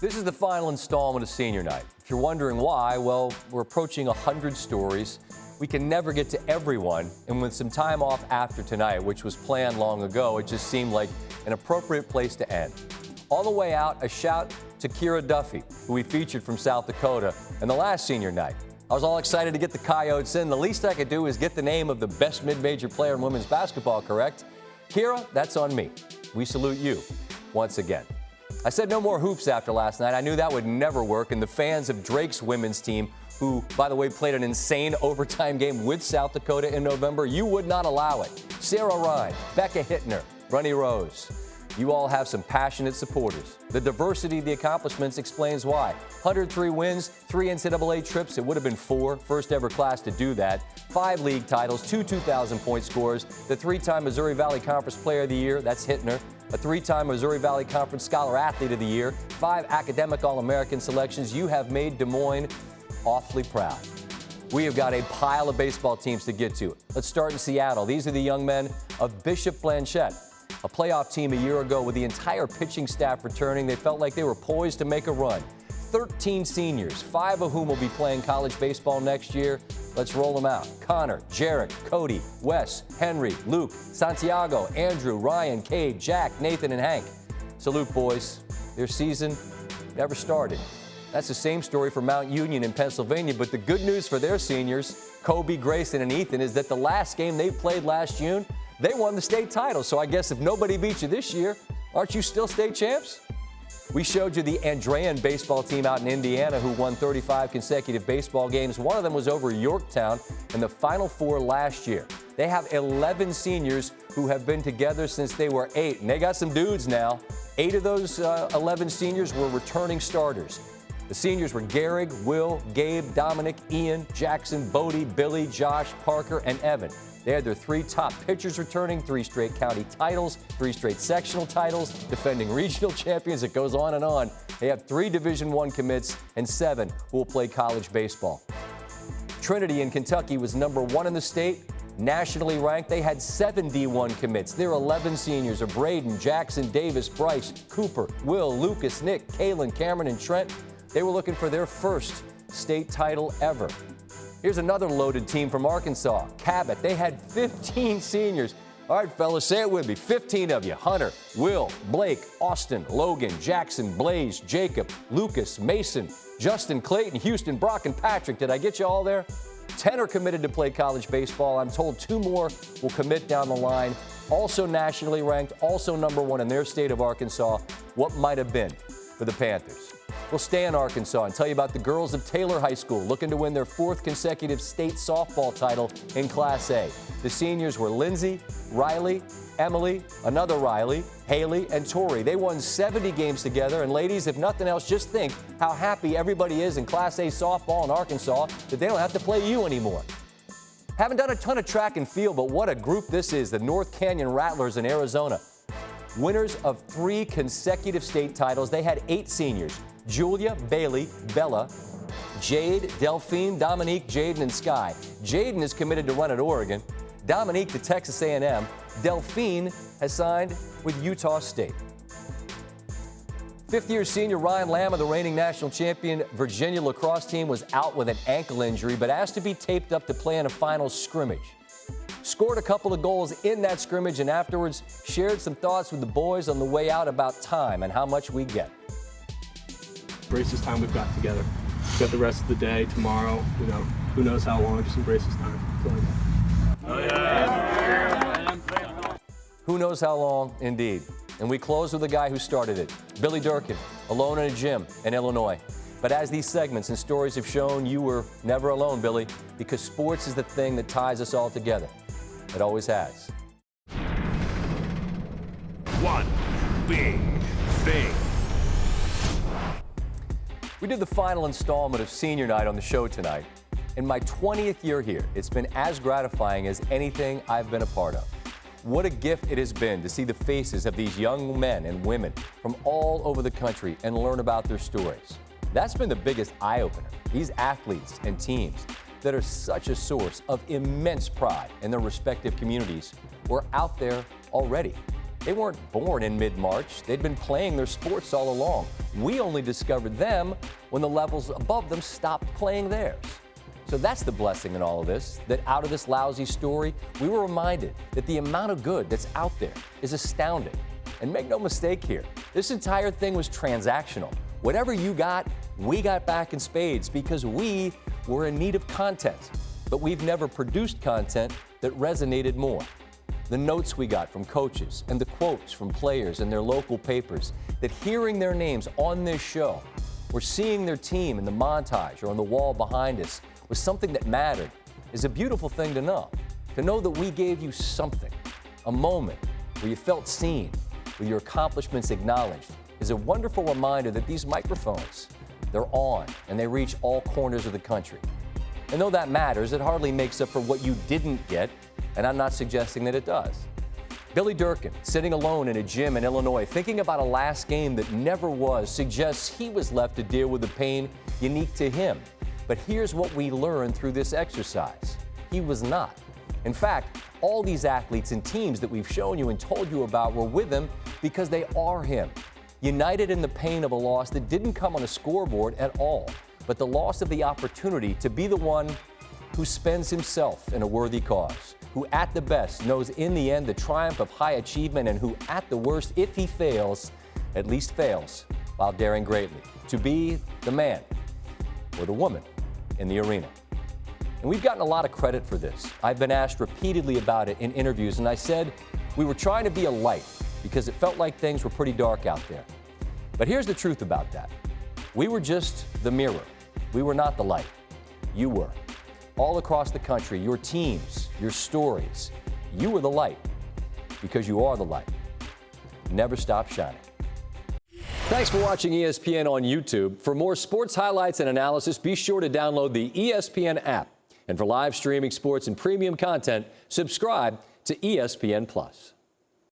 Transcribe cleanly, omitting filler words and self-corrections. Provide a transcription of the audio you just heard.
This is the final installment of Senior Night. If you're wondering why, well, we're approaching 100 stories. We can never get to everyone, and with some time off after tonight, which was planned long ago, it just seemed like an appropriate place to end. On the way out, a shout to Kira Duffy, who we featured from South Dakota in the last Senior Night. I was all excited to get the Coyotes in. The least I could do is get the name of the best mid-major player in women's basketball correct. Kira, that's on me. We salute you once again. I said no more hoops after last night. I knew that would never work, and the fans of Drake's women's team, who, by the way, played an insane overtime game with South Dakota in November, you would not allow it. Sarah Ryan, Becca Hittner, Runny Rose. You all have some passionate supporters. The diversity of the accomplishments explains why. 103 wins, 3 NCAA trips. It would have been 4, first ever class to do that. 5 league titles, 2 2,000-point scores. The 3-time Missouri Valley Conference Player of the Year, that's Hittner. A 3-time Missouri Valley Conference Scholar Athlete of the Year. 5 academic All-American selections. You have made Des Moines awfully proud. We have got a pile of baseball teams to get to. Let's start in Seattle. These are the young men of Bishop Blanchet, a playoff team a year ago with the entire pitching staff returning. They felt like they were poised to make a run. 13 seniors, 5 of whom will be playing college baseball next year. Let's roll them out. Connor, Jarek, Cody, Wes, Henry, Luke, Santiago, Andrew, Ryan, Cade, Jack, Nathan, and Hank. Salute, boys. Their season never started. That's the same story for Mount Union in Pennsylvania, but the good news for their seniors, Kobe, Grayson, and Ethan, is that the last game they played last June, they won the state title. So I guess if nobody beat you this year, aren't you still state champs? We showed you the Andrean baseball team out in Indiana who won 35 consecutive baseball games. One of them was over Yorktown in the Final Four last year. They have 11 seniors who have been together since they were 8, and they got some dudes now. 8 of those 11 seniors were returning starters. The seniors were Gehrig, Will, Gabe, Dominic, Ian, Jackson, Bodie, Billy, Josh, Parker, and Evan. They had their 3 top pitchers returning, 3 straight county titles, 3 straight sectional titles, defending regional champions. It goes on and on. They have 3 Division I commits and 7 who will play college baseball. Trinity in Kentucky was number 1 in the state, nationally ranked. They had 7 D1 commits. Their 11 seniors are Braden, Jackson, Davis, Bryce, Cooper, Will, Lucas, Nick, Kalen, Cameron, and Trent. They were looking for their first state title ever. Here's another loaded team from Arkansas, Cabot. They had 15 seniors. All right, fellas, say it with me. 15 of you. Hunter, Will, Blake, Austin, Logan, Jackson, Blaze, Jacob, Lucas, Mason, Justin, Clayton, Houston, Brock, and Patrick. Did I get you all there? 10 are committed to play college baseball. I'm told 2 more will commit down the line. Also nationally ranked, also number 1 in their state of Arkansas. What might have been for the Panthers? We'll stay in Arkansas and tell you about the girls of Taylor High School looking to win their 4th consecutive state softball title in Class A. The seniors were Lindsay, Riley, Emily, another Riley, Haley, and Tori. They won 70 games together, and ladies, if nothing else, just think how happy everybody is in Class A softball in Arkansas that they don't have to play you anymore. Haven't done a ton of track and field, but what a group this is, the North Canyon Rattlers in Arizona. Winners of 3 consecutive state titles. They had 8 seniors. Julia, Bailey, Bella, Jade, Delphine, Dominique, Jaden, and Sky. Jaden is committed to run at Oregon. Dominique to Texas A&M. Delphine has signed with Utah State. 5th-year senior Ryan Lamb of the reigning national champion Virginia lacrosse team was out with an ankle injury, but asked to be taped up to play in a final scrimmage. Scored a couple of goals in that scrimmage and afterwards shared some thoughts with the boys on the way out about time and how much we get. Embrace this time we've got together. We've got the rest of the day, tomorrow, who knows how long, just embrace this time. Oh, yeah. Who knows how long, indeed. And we close with the guy who started it, Billy Durkin, alone in a gym in Illinois. But as these segments and stories have shown, you were never alone, Billy, because sports is the thing that ties us all together. It always has. One big thing. We did the final installment of Senior Night on the show tonight. In my 20th year here, it's been as gratifying as anything I've been a part of. What a gift it has been to see the faces of these young men and women from all over the country and learn about their stories. That's been the biggest eye-opener. These athletes and teams that are such a source of immense pride in their respective communities were out there already. They weren't born in mid-March. They'd been playing their sports all along. We only discovered them when the levels above them stopped playing theirs. So that's the blessing in all of this, that out of this lousy story, we were reminded that the amount of good that's out there is astounding. And make no mistake here, this entire thing was transactional. Whatever you got, we got back in spades because we were in need of content. But we've never produced content that resonated more. The notes we got from coaches and the quotes from players in their local papers, that hearing their names on this show or seeing their team in the montage or on the wall behind us was something that mattered, is a beautiful thing to know. To know that we gave you something, a moment where you felt seen, with your accomplishments acknowledged, is a wonderful reminder that these microphones, they're on and they reach all corners of the country. And though that matters, it hardly makes up for what you didn't get, and I'm not suggesting that it does. Billy Durkin, sitting alone in a gym in Illinois, thinking about a last game that never was, suggests he was left to deal with the pain unique to him. But here's what we learned through this exercise. He was not. In fact, all these athletes and teams that we've shown you and told you about were with him because they are him. United in the pain of a loss that didn't come on a scoreboard at all, but the loss of the opportunity to be the one who spends himself in a worthy cause, who at the best knows in the end the triumph of high achievement, and who at the worst, if he fails, at least fails while daring greatly, to be the man or the woman in the arena. And we've gotten a lot of credit for this. I've been asked repeatedly about it in interviews, and I said we were trying to be a light because it felt like things were pretty dark out there. But here's the truth about that. We were just the mirror. We were not the light. You were. All across the country, your teams, your stories, you were the light because you are the light. Never stop shining. Thanks for watching ESPN on YouTube. For more sports highlights and analysis, be sure to download the ESPN app. And for live streaming sports and premium content, subscribe to ESPN+.